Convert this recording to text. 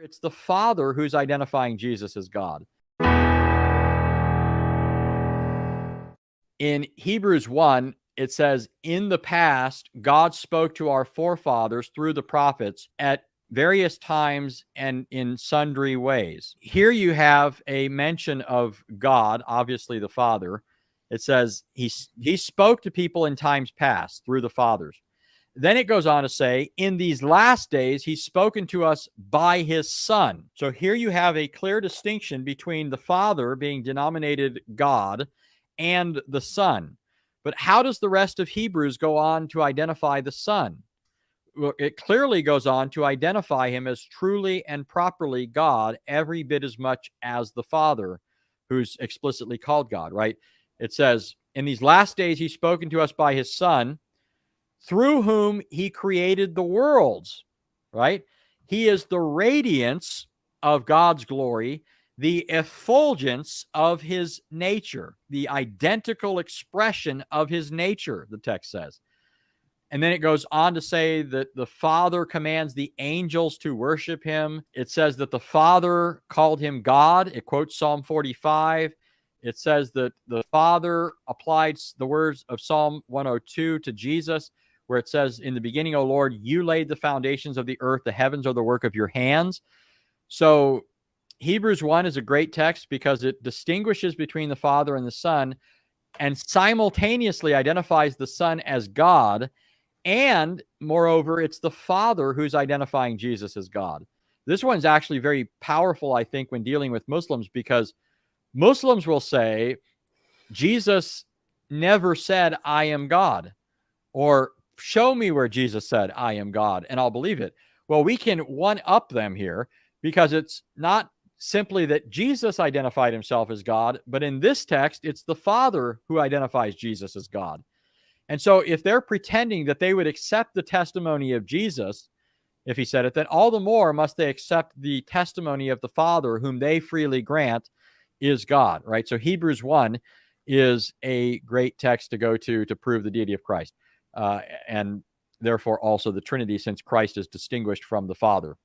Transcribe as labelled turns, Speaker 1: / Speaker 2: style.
Speaker 1: It's the Father who's identifying Jesus as God. In Hebrews 1, it says, in the past, God spoke to our forefathers through the prophets at various times and in sundry ways. Here you have a mention of God, obviously the Father. It says he spoke to people in times past through the fathers. Then it goes on to say, in these last days, he's spoken to us by his Son. So here you have a clear distinction between the Father being denominated God and the Son. But how does the rest of Hebrews go on to identify the Son? Well, it clearly goes on to identify him as truly and properly God, every bit as much as the Father, who's explicitly called God, right? It says, in these last days, he's spoken to us by his Son, through whom he created the worlds, right? He is the radiance of God's glory, the effulgence of his nature, the identical expression of his nature, the text says. And then it goes on to say that the Father commands the angels to worship him. It says that the Father called him God. It quotes Psalm 45. It says that the Father applied the words of Psalm 102 to Jesus, where it says, in the beginning, O Lord, you laid the foundations of the earth. The heavens are the work of your hands. So Hebrews 1 is a great text because it distinguishes between the Father and the Son and simultaneously identifies the Son as God. And moreover, it's the Father who's identifying Jesus as God. This one's actually very powerful, I think, when dealing with Muslims, because Muslims will say, Jesus never said, I am God, or show me where Jesus said, I am God, and I'll believe it. Well, we can one-up them here because it's not simply that Jesus identified himself as God, but in this text, it's the Father who identifies Jesus as God. And so if they're pretending that they would accept the testimony of Jesus, if he said it, then all the more must they accept the testimony of the Father, whom they freely grant is God, right? So Hebrews 1 is a great text to go to prove the deity of Christ. And therefore also the Trinity, since Christ is distinguished from the Father.